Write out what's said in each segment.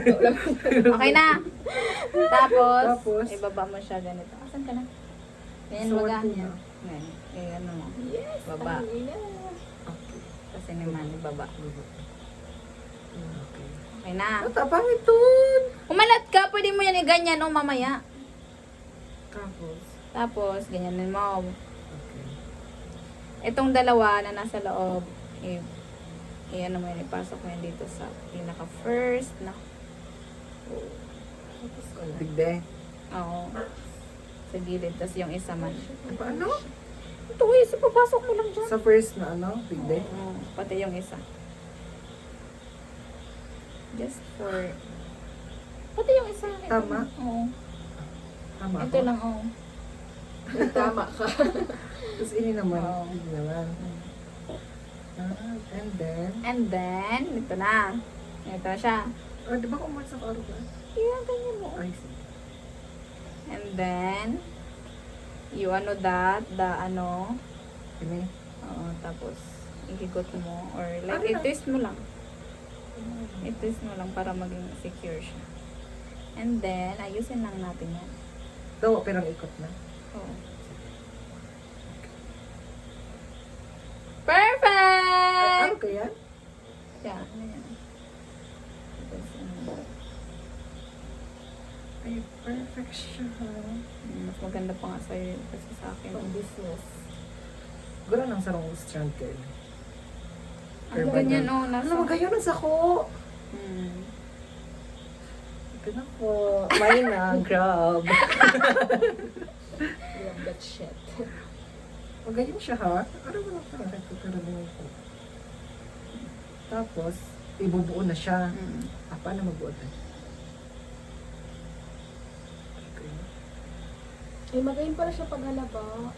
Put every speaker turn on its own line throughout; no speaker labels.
Okay na. Tapos,
Tapos?
ibaba mo siya ganito. Asan ka na? Ganyan
So,
mo
what
ganyan.
na?
Ganyan. Eh, ano mo.
Yes,
Baba.
tangina.
Okay.
Kasi naman, ibaba.
Okay.
Okay na.
Ata, pangit dun!
Umalat ka, pwede mo yan i-ganyan o mamaya.
Tapos,
Tapos, ganyanin mo.
okay.
Itong dalawa na nasa loob, ano mo yan, ipasok mo yan dito sa pinaka first na.
Tapos ko na.
Bigde.
Oo. Sa gilid. Tapos yung isa man.
Paano?
Ito isa, papasok mo lang dyan.
Sa first na ano, bigde?
Oo, pati yung isa. Just for... Pati yung isa. Ito
Tama?
lang. Oo.
Tama
Ito
ako?
lang, oo.
Tama ka.
Tapos ini naman.
Oo.
Ini naman. And then,
And then, ito na. Ito siya.
di ba kung umalis ako araw ka?
Yan, ganyan mo.
I see.
And then, you ano that,
Ini?
oo, tapos, ihigot mo, or
Ano
like,
na?
i-twist mo lang. I-twist mo lang para maging secure siya. And then, ayusin lang natin yan.
Daw, pero ikot na.
Oo. Perfect!
Ano kaya?
Yeah, ano yan? Tapos,
Ay, perfect siya.
mas maganda pa nga sa'yo kasi sa akin.
Pang business.
Gura nang sarong strand kayo.
Ang ganyan, oh, nasa...
Ano, magayon na sa ko.
Hmm.
Ito na po. May na, grab.
Love that shit.
Magayon siya ha. Ano ba lang parang nagtuturunin ko. Tapos, ibubuo na siya.
Hmm.
Paano magbuo tayo? Okay.
Ay, magayon pala siya paghalaba.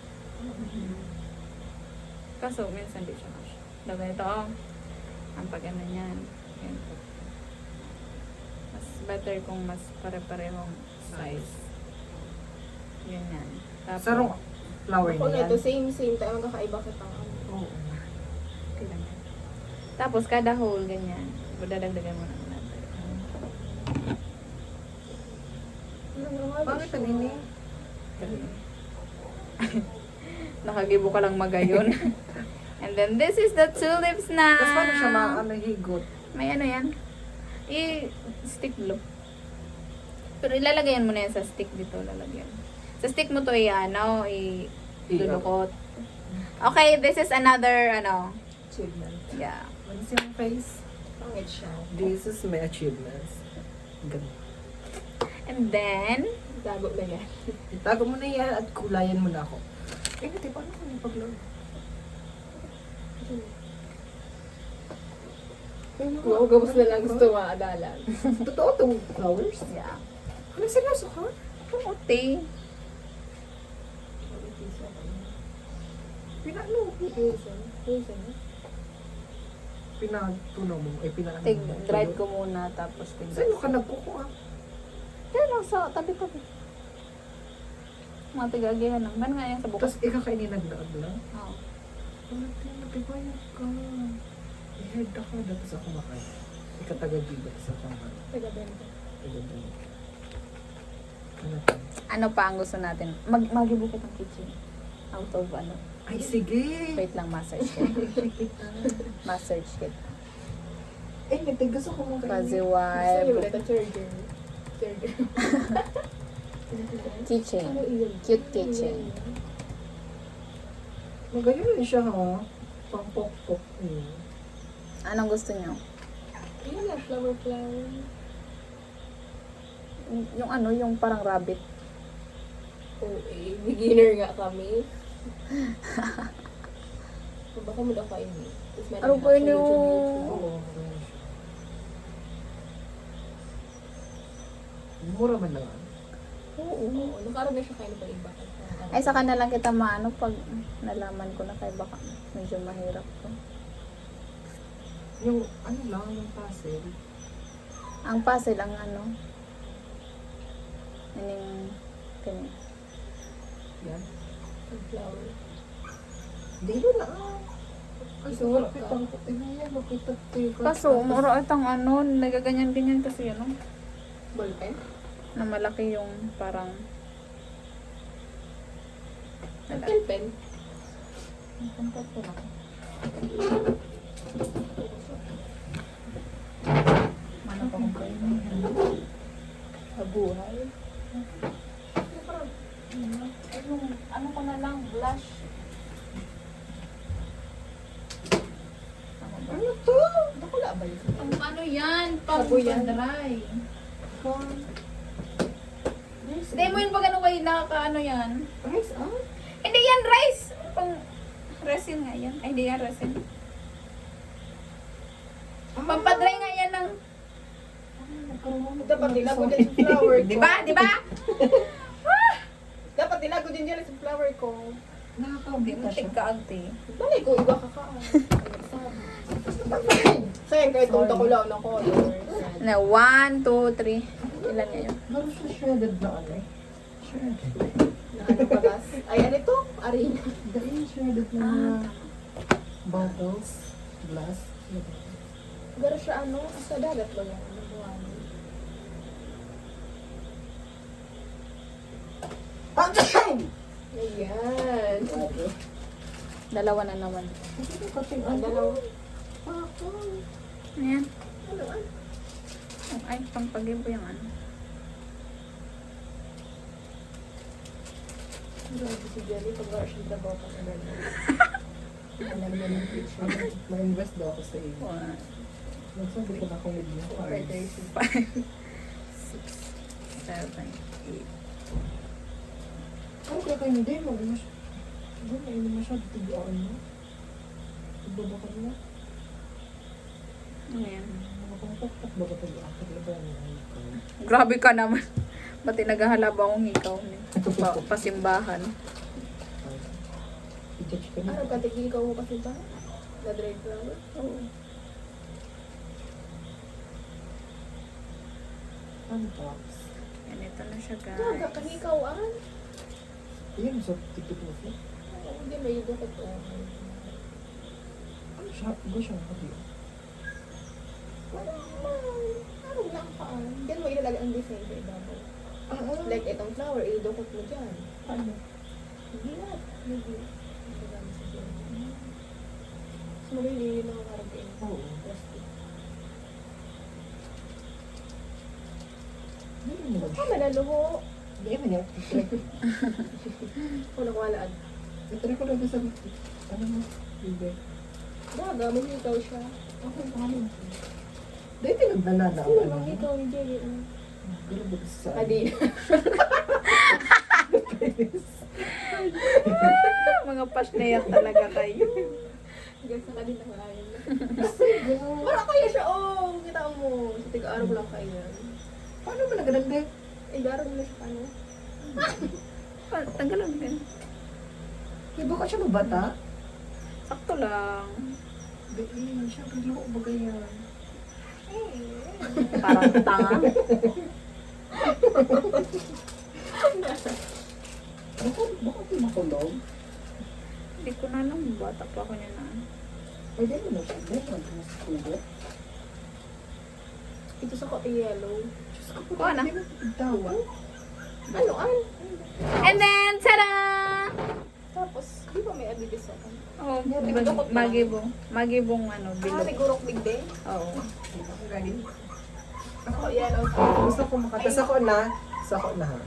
Kaso, minsan di siya kasya. Daw ganito, oh. Ang pag-ano niyan. Ganito. Mas better kung mas pare-parehong size. Yun yan. Tapos,
Sarong flower
Ako
niya
na ito, same tayo. Magkakaiba kita.
Oo.
okay lang yan. Tapos, kada hole, ganyan. Dadagdagan mo ng natin.
Bakit ang ini?
Nakagibo ka lang magayon. And then, this is the tulips na.
Tapos paano siya higot?
May ano yan? I-stick glue. Pero ilalagayan mo na yan sa stick dito. Lalagyan. Sa stick mo to i-dulukot. Okay, this is another,
Achievement.
yeah.
What is your face?
Pangit siya.
This is my achievements. Ganun.
And then,
Dago na yan.
Itago mo na yan at kulayan mo na ako. Eh, hindi, paano ko yung pag-log?
Wow, gabos na lang gusto maadalan.
Totoo itong flowers?
yeah.
Ano seryoso ka?
Puti.
Pinano? Pinatunaw mo. Ay, pinano mo.
Dried ko muna, tapos
Saan ka nagkukuha?
Yan lang sa tabi-tabi. Mga tigagihan lang. Man nga yan sa bukas.
Tapos ikakainin nagdaag lang?
Oo.
Wala tayo, natibayag ka. I-head ako, tapos ako makain. Ikatagagib at sa pangkat.
Taga-benta.
Ano to?
Ano pa ang gusto natin? Mag-ibukit ang kitchen. Out of ano.
Ay, sige!
Wait lang, massage kit. Massage kit.
Eh, nagtigas ako mong
Fuzzy
Gusto niyo ulit
wipe.
ang charger. Charger.
Kitchen.
Ano iyan?
Cute kitchen.
Magayon rin siya ha. Pang-pok-pok.
Anong gusto nyo?
Yun na, flower.
Yung ano, yung parang rabbit.
Beginner nga kami. Baka mo daw kain eh. Tapos may
Ano
naghahack
ba
sa
yun?
YouTube.
Oo, magayon siya. Mura man lang.
Oo.
Oo, nakaroon na siya kain pa iba.
Ay, saka na lang kita maano pag nalaman ko na kay baka medyo mahirap to.
Yung ano lang, yung puzzle.
Ang puzzle, ang ano, aning, kanya.
Yan.
Flower.
Hindi yun na. Ay,
Ito,
so, kapit ang puti na yan. Makita tayo.
Kaso, mura itang ano, nagaganyan-ganyan kasi ano.
Ballpen?
Na malaki yung parang... Wala.
Ballpen?
Ang ko lang. Ano pa kung kayo?
Sa buhay?
Ano ko na lang, blush.
Ano to? Nakula ba yun?
Ang ano yan? Pang
Sabo yan.
dry. Hindi mo yun pag ano kayo nakakaano yan.
Rice ah?
Hindi yan rice. Pang resin nga yan. Ay, hindi yan resin. Pampadry nga yan ng...
Dapat nilago din sa flower ko.
Di ba? Di ba?
Dapat nilago din dyan sa flower ko.
Hindi
Nakakabit
mo
na siya.
tigkaagti.
Bali ko, iba kakaan. Sayang kahit kung takulaw ng color.
Na 1, 2, 3. Ilan nga yun?
Meron siya shredded na ano eh. Shredded.
Na ano patas. Ay, ano to? Arena.
Dahil shredded na mga bottles, glass.
Pero siya ano, sa dagat ba yan? Ano buwan? Ayan.
Dalawa na naman.
Kating
Ang
ano?
dalawa.
Ayan.
Ano ah?
Ay, pampagibo yung ano.
Grabe si Jelly. Pag-wala siya trabaho pa sa ganun.
Alam mo yung picture. Ma-invest daw ako sa iyo.
1,
Nagsabi ko na kung hindi mo pa.
5, 6, 7, 8.
Ano kaya kayo hindi? Hindi na masyado tigaan mo. Ibabakal mo.
Ayan.
Makapagpak ba ka tigaan? Kaya
Grabe ka naman. Pati naghahalaba akong ikaw. Pasimbahan.
I-judge ka na.
Ano ka, tigil ka mo kasi ba? Na-drive flower?
Oo.
Unbox.
Ganito na siya,
Gaga,
guys.
kahikawaan.
Iyan sa tiktok mo siya.
Oo, hindi may dukot o.
Ano siya? Iba siya nakatiyo.
Ano lang pa. Diyan mo ilalagay ang design sa ibabaw. Like itong flower, idukot mo dyan.
Ano?
Hindi na. Hindi. Hindi na sa dyan. Mas maliliit ng karagin.
Oo.
Plastic.
Hindi mo lang
Baka
siya.
malaluho.
Hindi mo niya.
Kung nakuwalaan.
Itry ko lang sa ano mo? Hindi.
Gaga, mahikaw siya.
Okay, paano? Dahil pinagnanada ang
Oo,
ano mo.
mahikaw ni Jerry.
Grabe kasi sa
Adi.
Mga pasneyak talaga kayo.
Hanggang sa kanina wala yun.
Sige.
Wala kaya siya, oh. Kita mo. Sa tiga-araw lang kaya.
Paano ba nagdagdag?
Eh, garo mo na siya ano.
Tanggalan din.
Kaya baka siya mabata?
Sakto lang.
Dahil, syempre loko ba ganyan?
Parang tanga.
Baka di makulog?
Hindi ko na alam. Bata pa ako niya na.
Ay, di mo na siya. Di mo na sa kubo.
Ito sa kote yellow.
Diyos ko po,
Kuha na.
di mo tawa.
Ano, ano?
And then, tada!
Tapos, di ba may adibis ako?
Oh,
Dukot na.
magibong ano,
Ah,
bilog.
may gurok bigde.
Oo.
Ang galing.
Ako yellow.
Gusto ko makatas ako na. Sa ako na ha.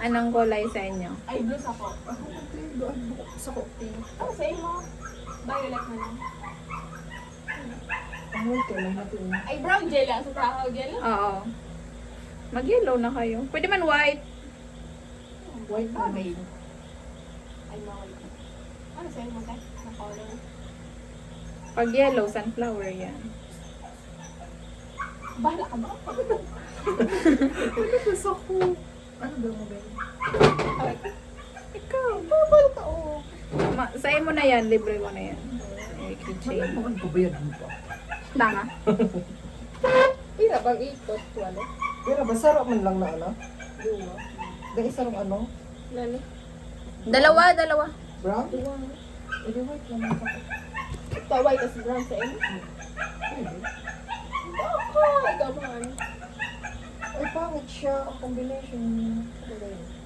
Anong kulay sa inyo?
Ay, blue sa ko.
Ako doon sa kote.
Ano sa mo? Violet man lang.
Ang wala lang natin.
Ay, brown gel lang. Sa tahaw gel.
Oo. Mag-yellow na kayo. Pwede man white.
White na
Ay, mawal ko. Ano sa mo ka? Na color.
Pag yellow, sunflower yan.
Bahala ka ba?
Ano gusto ko? Ano ba mo ba?
Aray.
Ikaw.
Purple ka, oh.
Sa'yo mo na yan, libre mo na yan. Eh,
Ano
keychain.
mo ang pabayad mo pa?
Tanga.
Pira bang ikot? Wala.
Pero ba sarap man lang na ano?
Dua.
Dahil sarap ano?
Nani?
Dalawa.
Brown?
Dua.
Edi white lang ako.
Ito, white as brown sa inyo.
Pwede.
Ako, ikaw man. pangit siya ang combination niya. Ano ba yun?